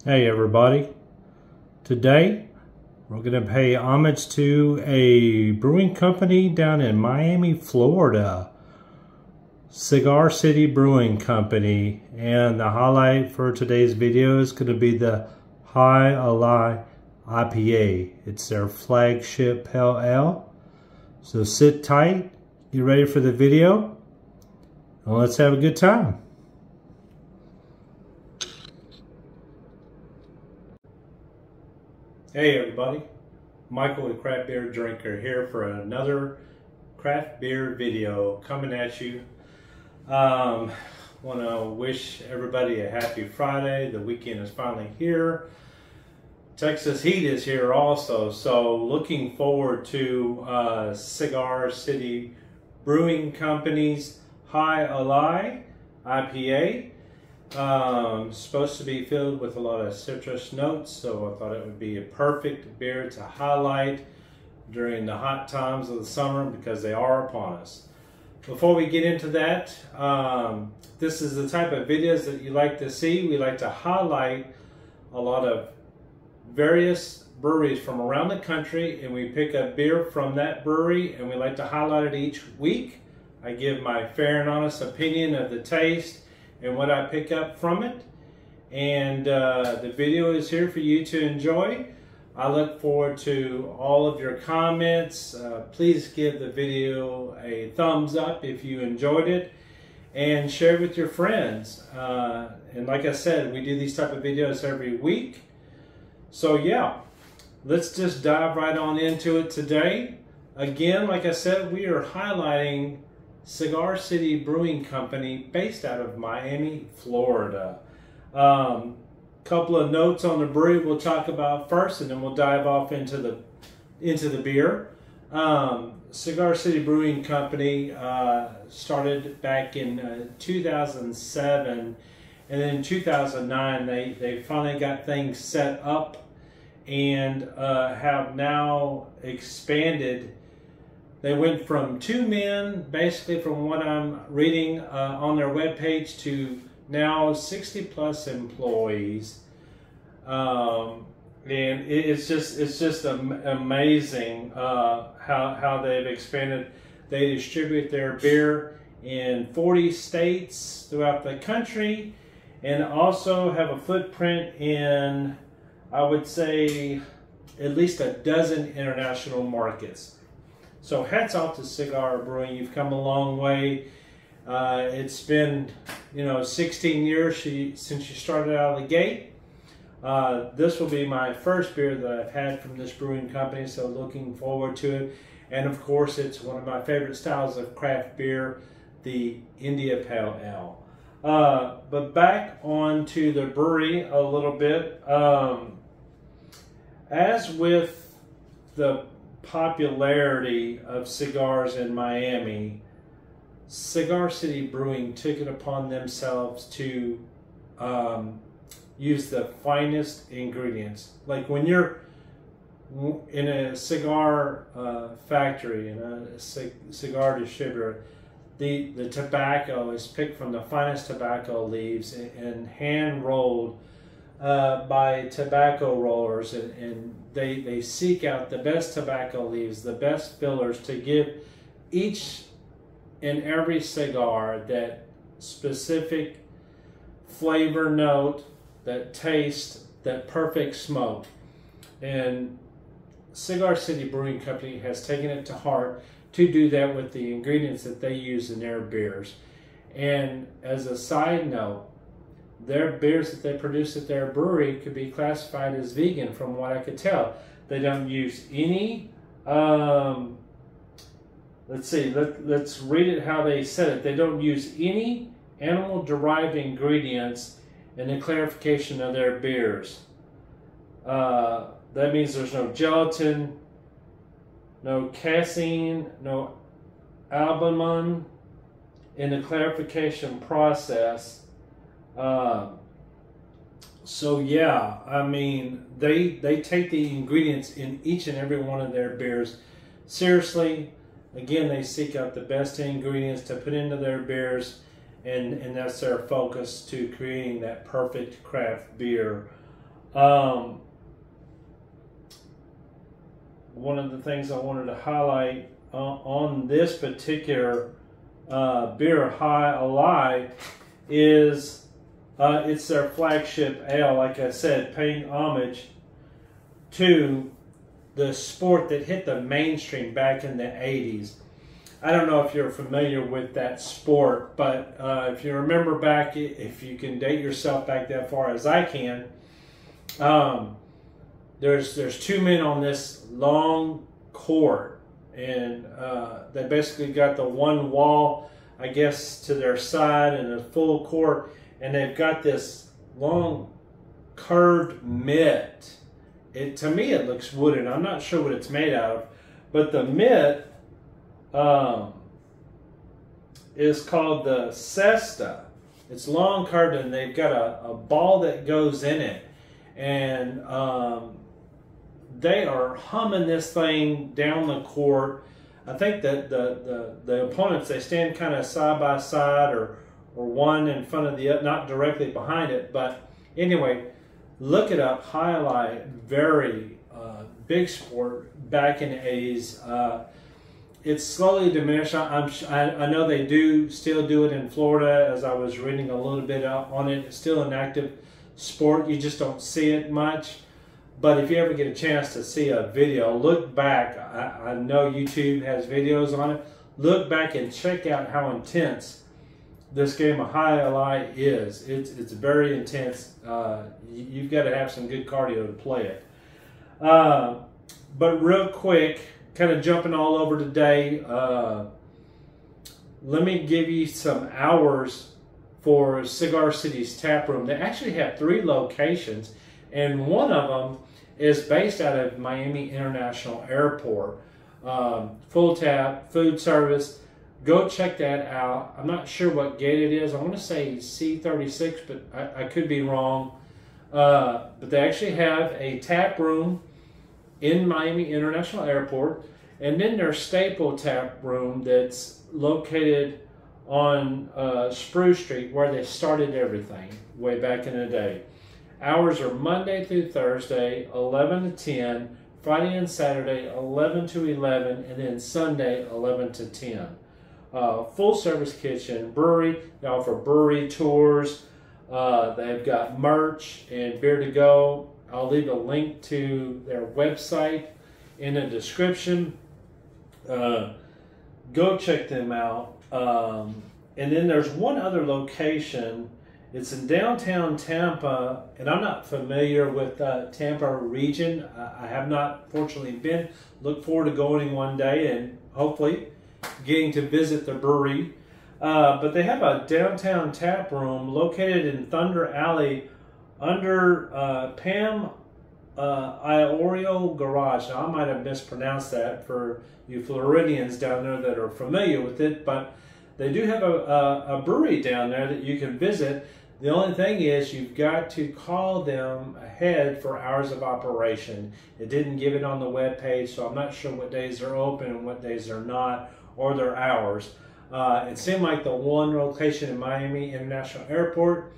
Hey everybody, today we're going to pay homage to a brewing company down in Miami, Florida, Cigar City Brewing Company, and the highlight for today's video is going to be the Alai IPA. It's their flagship pale ale. So sit tight, get ready for the video, and let's have a good time. Hey everybody, Michael the Craft Beer Drinker here for another craft beer video coming at you. Want to wish everybody a happy Friday. The weekend is finally here. Texas heat is here also, so looking forward to Cigar City Brewing Company's Alai IPA. Supposed to be filled with a lot of citrus notes, so I thought it would be a perfect beer to highlight during the hot times of the summer because they are upon us. Before we get into that, this is the type of videos that you like to see. We like to highlight a lot of various breweries from around the country, and we pick up beer from that brewery and we like to highlight it each week. I give my fair and honest opinion of the taste and what I pick up from it, and the video is here for you to enjoy. I look forward to all of your comments. Please give the video a thumbs up if you enjoyed it, and share it with your friends. And like I said, we do these type of videos every week. So yeah, let's just dive right on into it today. Again, like I said, we are highlighting Cigar City Brewing Company based out of Miami, Florida. Couple of notes on the brewery we'll talk about first, and then we'll dive off into the beer. Cigar City Brewing Company started back in 2007, and then in 2009 they finally got things set up and have now expanded. They went from 2 men, basically from what I'm reading on their webpage, to now 60 plus employees. And it's just amazing how they've expanded. They distribute their beer in 40 states throughout the country, and also have a footprint in, I would say, at least a dozen international markets. So hats off to Cigar Brewing. You've come a long way. It's been, 16 years since you started out of the gate. This will be my first beer that I've had from this brewing company, so looking forward to it. And of course, it's one of my favorite styles of craft beer, the India Pale Ale. But back on to the brewery a little bit. As with the popularity of cigars in Miami, Cigar City Brewing took it upon themselves to use the finest ingredients. Like when you're in a cigar factory, in a cigar distributor, the tobacco is picked from the finest tobacco leaves and hand rolled by tobacco rollers, and they seek out the best tobacco leaves, the best fillers, to give each and every cigar that specific flavor note, that taste, that perfect smoke. And Cigar City Brewing Company has taken it to heart to do that with the ingredients that they use in their beers. And as a side note, their beers that they produce at their brewery could be classified as vegan, from what I could tell. They don't use any, let's read it how they said it. They don't use any animal-derived ingredients in the clarification of their beers. That means there's no gelatin, no casein, no albumin in the clarification process. So yeah, I mean, they take the ingredients in each and every one of their beers seriously. Again, they seek out the best ingredients to put into their beers, and that's their focus to creating that perfect craft beer. One of the things I wanted to highlight on this particular beer, Alai, is it's their flagship ale. Like I said, paying homage to the sport that hit the mainstream back in the 80s. I don't know if you're familiar with that sport, but if you remember back, if you can date yourself back that far as I can, there's two men on this long court, and they basically got the one wall, I guess, to their side and a full court, and they've got this long curved mitt. To me, it looks wooden. I'm not sure what it's made out of, but the mitt is called the cesta. It's long curved, and they've got a ball that goes in it, and they are humming this thing down the court. I think that the opponents, they stand kind of side by side, or one in front of the other, not directly behind it. But anyway, look it up. Alai, very big sport back in the 80s. It's slowly diminished. I know they do still do it in Florida, as I was reading a little bit on it. It's still an active sport. You just don't see it much. But if you ever get a chance to see a video, look back. I know YouTube has videos on it. Look back and check out how intense this game of Alai is. It's very intense. You've got to have some good cardio to play it. But real quick, kind of jumping all over today, let me give you some hours for Cigar City's tap room. They actually have 3 locations, and one of them is based out of Miami International Airport. Full tap, food service. Go check that out. I'm not sure what gate it is. I want to say C36, but I could be wrong. But they actually have a tap room in Miami International Airport, and then their staple tap room that's located on Spruce Street, where they started everything way back in the day. Hours are Monday through Thursday, 11 to 10, Friday and Saturday, 11 to 11, and then Sunday, 11 to 10. Full service kitchen, brewery. They offer brewery tours. They've got merch and beer to go. I'll leave a link to their website in the description. Go check them out. And then there's one other location. It's in downtown Tampa, and I'm not familiar with Tampa region. I have not, fortunately, been. Look forward to going one day and hopefully getting to visit the brewery. But they have a downtown tap room located in Thunder Alley under Pam Iorio Garage. Now, I might have mispronounced that for you Floridians down there that are familiar with it, but they do have a brewery down there that you can visit. The only thing is you've got to call them ahead for hours of operation. It didn't give it on the web page, so I'm not sure what days they're open and what days they're not, or their hours. It seemed like the one location in Miami International Airport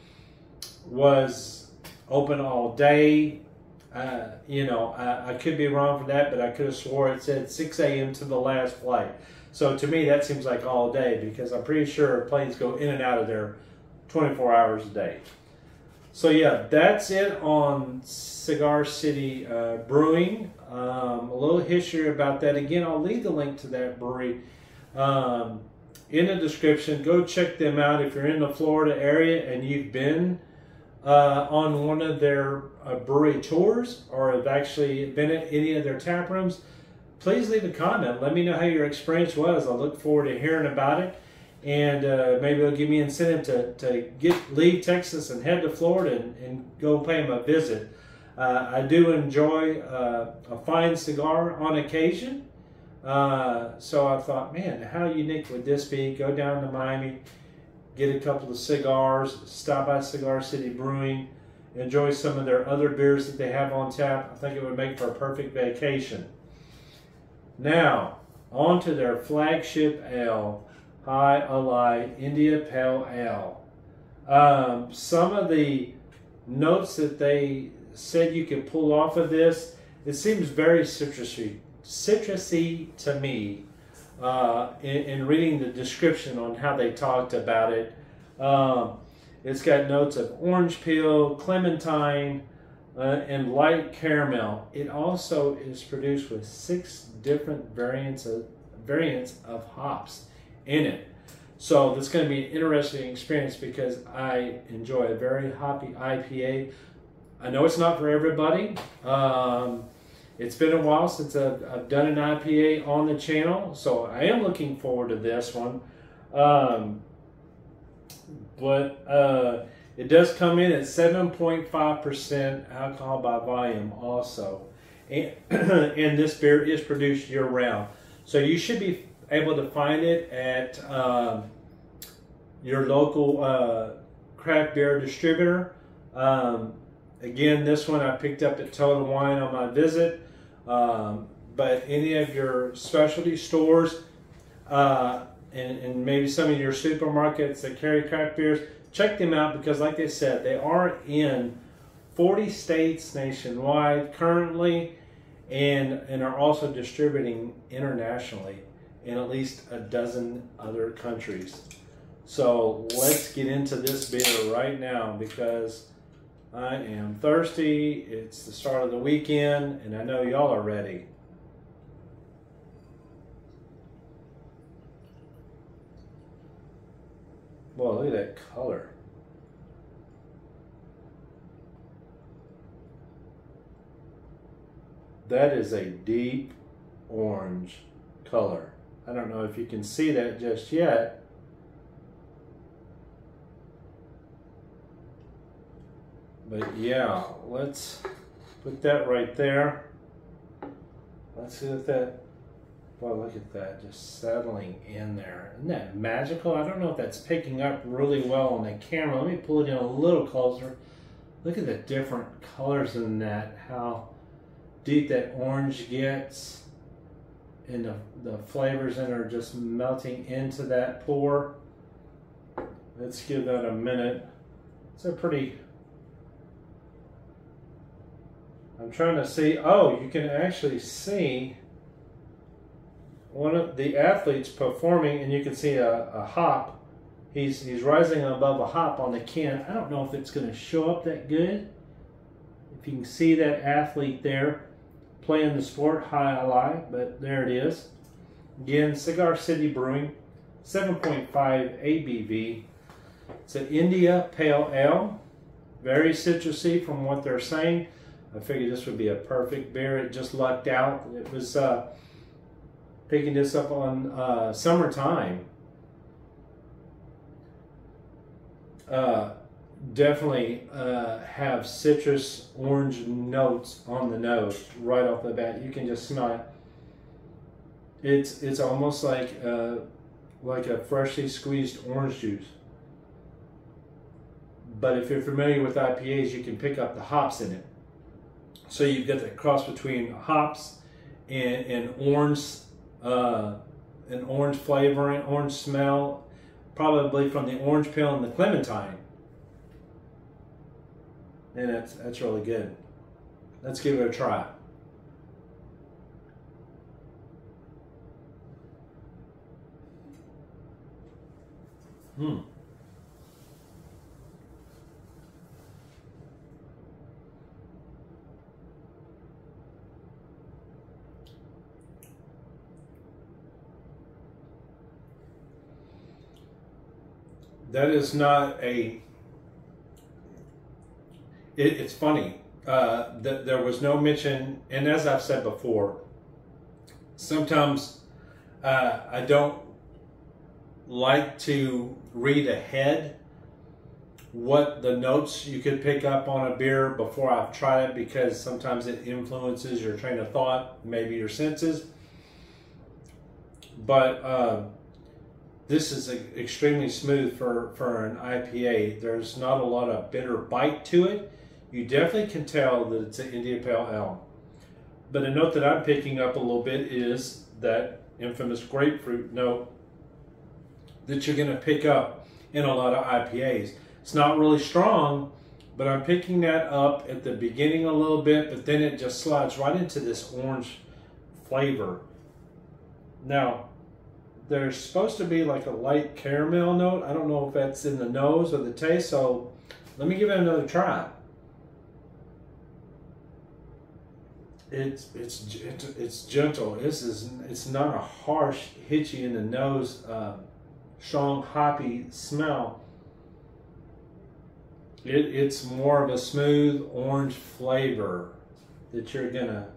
was open all day. I could be wrong for that, but I could have swore it said 6 a.m. to the last flight. So to me, that seems like all day, because I'm pretty sure planes go in and out of there 24 hours a day. So yeah, that's it on Cigar City Brewing. A little history about that. Again, I'll leave the link to that brewery in the description. Go check them out if you're in the Florida area and you've been on one of their brewery tours, or have actually been at any of their tap rooms. Please leave a comment. Let me know how your experience was. I look forward to hearing about it. And maybe it'll give me incentive to leave Texas and head to Florida and go pay them a visit. I do enjoy a fine cigar on occasion. So I thought, man, how unique would this be? Go down to Miami, get a couple of cigars, stop by Cigar City Brewing, enjoy some of their other beers that they have on tap. I think it would make for a perfect vacation. Now, on to their flagship ale, Alai India Pale Ale. Some of the notes that they said you could pull off of this, it seems very citrusy to me in reading the description on how they talked about it. It's got notes of orange peel, clementine, and light caramel. It also is produced with 6 different variants of hops in it. So this is going to be an interesting experience because I enjoy a very hoppy IPA. I know it's not for everybody. It's been a while since I've done an IPA on the channel, so I am looking forward to this one. But it does come in at 7.5% alcohol by volume also. And this beer is produced year-round. So you should be able to find it at your local craft beer distributor. Again, this one I picked up at Total Wine on my visit. But any of your specialty stores and maybe some of your supermarkets that carry craft beers, check them out because like I said, they are in 40 states nationwide currently and are also distributing internationally in at least a dozen other countries. So let's get into this beer right now because I am thirsty. It's the start of the weekend and I know y'all are ready. Whoa, look at that color. That is a deep orange color. I don't know if you can see that just yet. But yeah, let's put that right there. Let's see if that, well, look at that, just settling in there. Isn't that magical? I don't know if that's picking up really well on the camera. Let me pull it in a little closer. Look at the different colors in that, how deep that orange gets. And the flavors in are just melting into that pour. Let's give that a minute. It's a pretty, I'm trying to see, oh, you can actually see one of the athletes performing and you can see a hop. He's rising above a hop on the can. I don't know if it's going to show up that good. If you can see that athlete there playing the sport, high Alai, but there it is. Again, Cigar City Brewing, 7.5 a.b.v. It's an India Pale Ale, very citrusy from what they're saying. I figured this would be a perfect beer. It just lucked out. It was picking this up on summertime. Definitely have citrus orange notes on the nose right off the bat. You can just smell it. It's almost like a freshly squeezed orange juice. But if you're familiar with IPAs, you can pick up the hops in it. So you get the cross between hops and orange flavor and orange smell, probably from the orange peel and the clementine. And that's really good. Let's give it a try. That is not a, it's funny that there was no mention, and as I've said before, sometimes I don't like to read ahead what the notes you could pick up on a beer before I've tried it because sometimes it influences your train of thought, maybe your senses. But this is extremely smooth for an IPA. There's not a lot of bitter bite to it. You definitely can tell that it's an India Pale Ale. But a note that I'm picking up a little bit is that infamous grapefruit note that you're going to pick up in a lot of IPAs. It's not really strong, But I'm picking that up at the beginning a little bit, but then it just slides right into this orange flavor. Now, there's supposed to be like a light caramel note. I don't know if that's in the nose or the taste, so let me give it another try. It's gentle. It's not a harsh, hit you in the nose, strong hoppy smell. It's more of a smooth orange flavor that you're gonna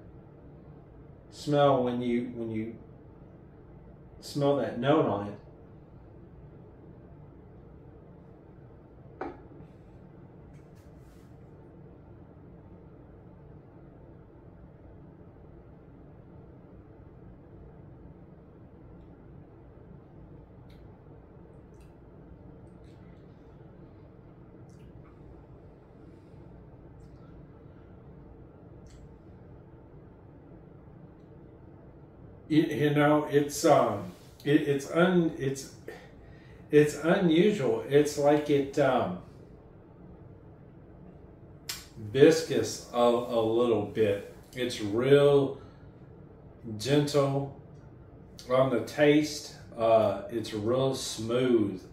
smell when you smell that note on it. You know, it's unusual. It's like it viscous a little bit. It's real gentle on the taste. It's real smooth.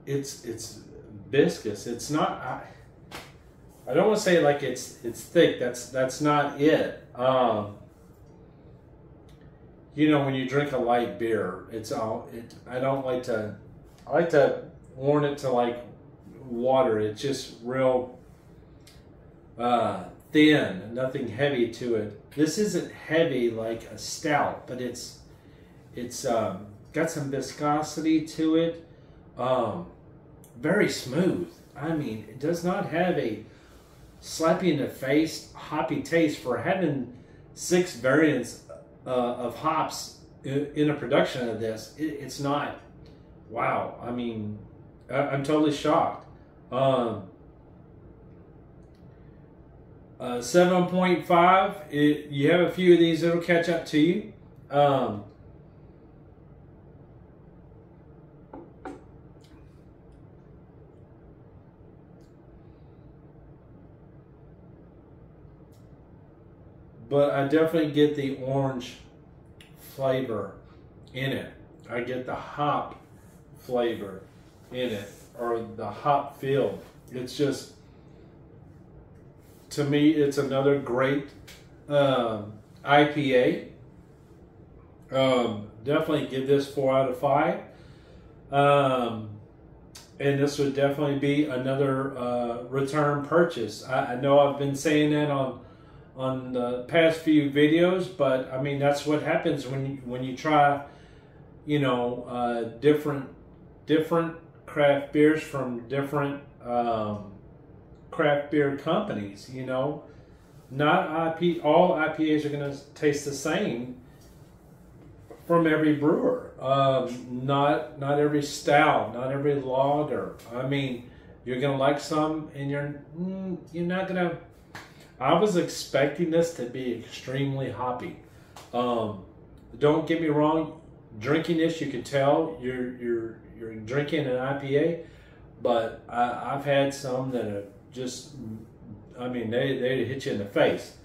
It's viscous. It's not. I don't want to say like it's thick. That's not it. You know, when you drink a light beer, I like to warm it to like water. It's just real thin, nothing heavy to it. This isn't heavy like a stout, but it's got some viscosity to it. Very smooth. I mean, it does not have a slap you in the face hoppy taste. For having 6 variants of hops in a production of this, it's not. Wow. I mean, I'm totally shocked. 7.5. You have a few of these, it'll catch up to you. But I definitely get the orange flavor in it. I get the hop flavor in it, or the hop feel. It's just, to me, it's another great IPA. Definitely give this 4 out of 5. And this would definitely be another return purchase. I know I've been saying that on the past few videos, but I mean, that's what happens when you try, you know, different craft beers from different craft beer companies. You know, not all IPAs are going to taste the same from every brewer. Not every stout, not every lager. I mean, you're going to like some, and you're not going to. I was expecting this to be extremely hoppy. Don't get me wrong. Drinking this, you can tell you're drinking an IPA, but I've had some that have just, I mean, they hit you in the face.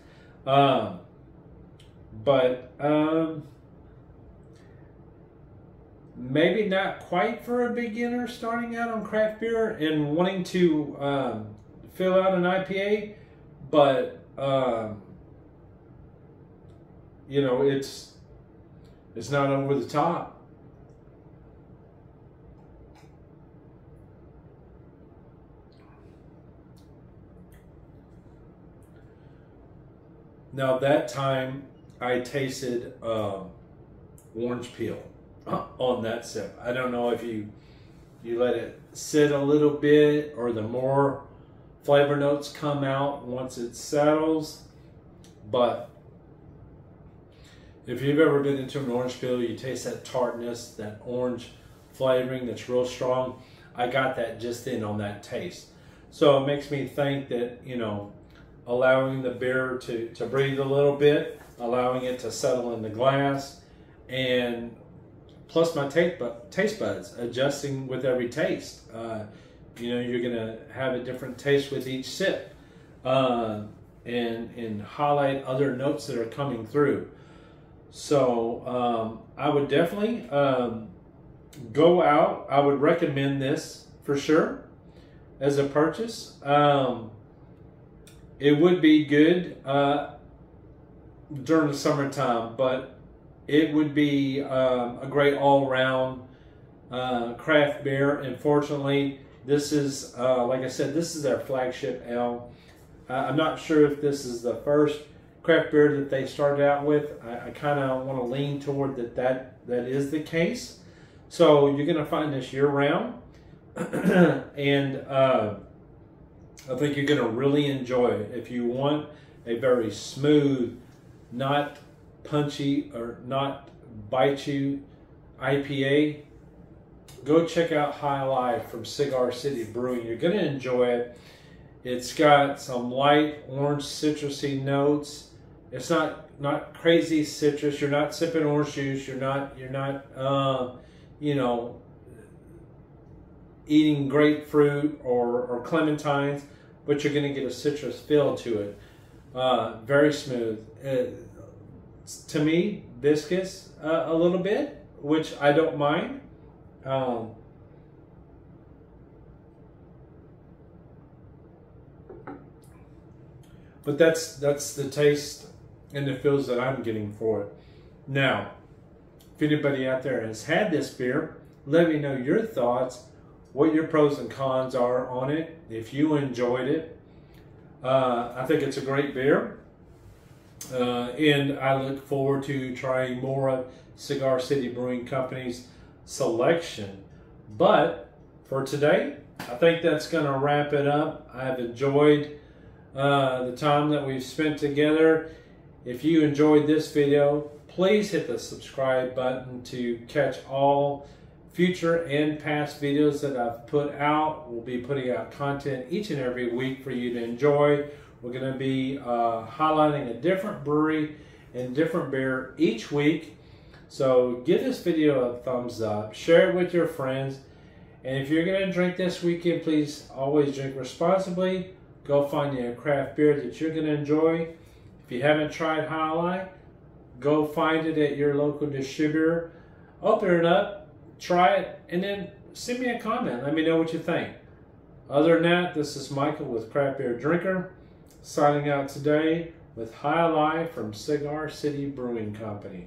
Maybe not quite for a beginner starting out on craft beer and wanting to fill out an IPA. But you know, it's not over the top. Now that time I tasted orange peel on that sip. I don't know if you let it sit a little bit, or the more flavor notes come out once it settles. But if you've ever been into an orange peel, you taste that tartness, that orange flavoring that's real strong. I got that just in on that taste. So it makes me think that, you know, allowing the beer to breathe a little bit, allowing it to settle in the glass, and plus my taste buds adjusting with every taste. You know, you're gonna have a different taste with each sip, and highlight other notes that are coming through. So I would definitely go out. I would recommend this for sure as a purchase. It would be good during the summertime, but it would be a great all-round craft beer. Unfortunately, this is, like I said, this is their flagship ale. I'm not sure if this is the first craft beer that they started out with. I kind of want to lean toward that is the case. So you're going to find this year-round, and I think you're going to really enjoy it. If you want a very smooth, not punchy or not bite you IPA, go check out Alai from Cigar City Brewing. You're going to enjoy it. It's got some light orange citrusy notes. It's not crazy citrus. You're not sipping orange juice. You're not you know, eating grapefruit or clementines, but you're going to get a citrus feel to it. Very smooth. To me, viscous a little bit, which I don't mind. But that's the taste and the feels that I'm getting for it. Now, if anybody out there has had this beer, let me know your thoughts, what your pros and cons are on it, if you enjoyed it. I think it's a great beer, and I look forward to trying more of Cigar City Brewing Company's selection. But for today, I think that's going to wrap it up. I've enjoyed the time that we've spent together. If you enjoyed this video, please hit the subscribe button to catch all future and past videos that I've put out. We'll be putting out content each and every week for you to enjoy. We're going to be highlighting a different brewery and different beer each week. So give this video a thumbs up, share it with your friends, and if you're going to drink this weekend, please always drink responsibly. Go find you a craft beer that you're going to enjoy. If you haven't tried Alai, go find it at your local distributor. Open it up, try it, and then send me a comment. Let me know what you think. Other than that, this is Michael with Craft Beer Drinker, signing out today with Alai from Cigar City Brewing Company.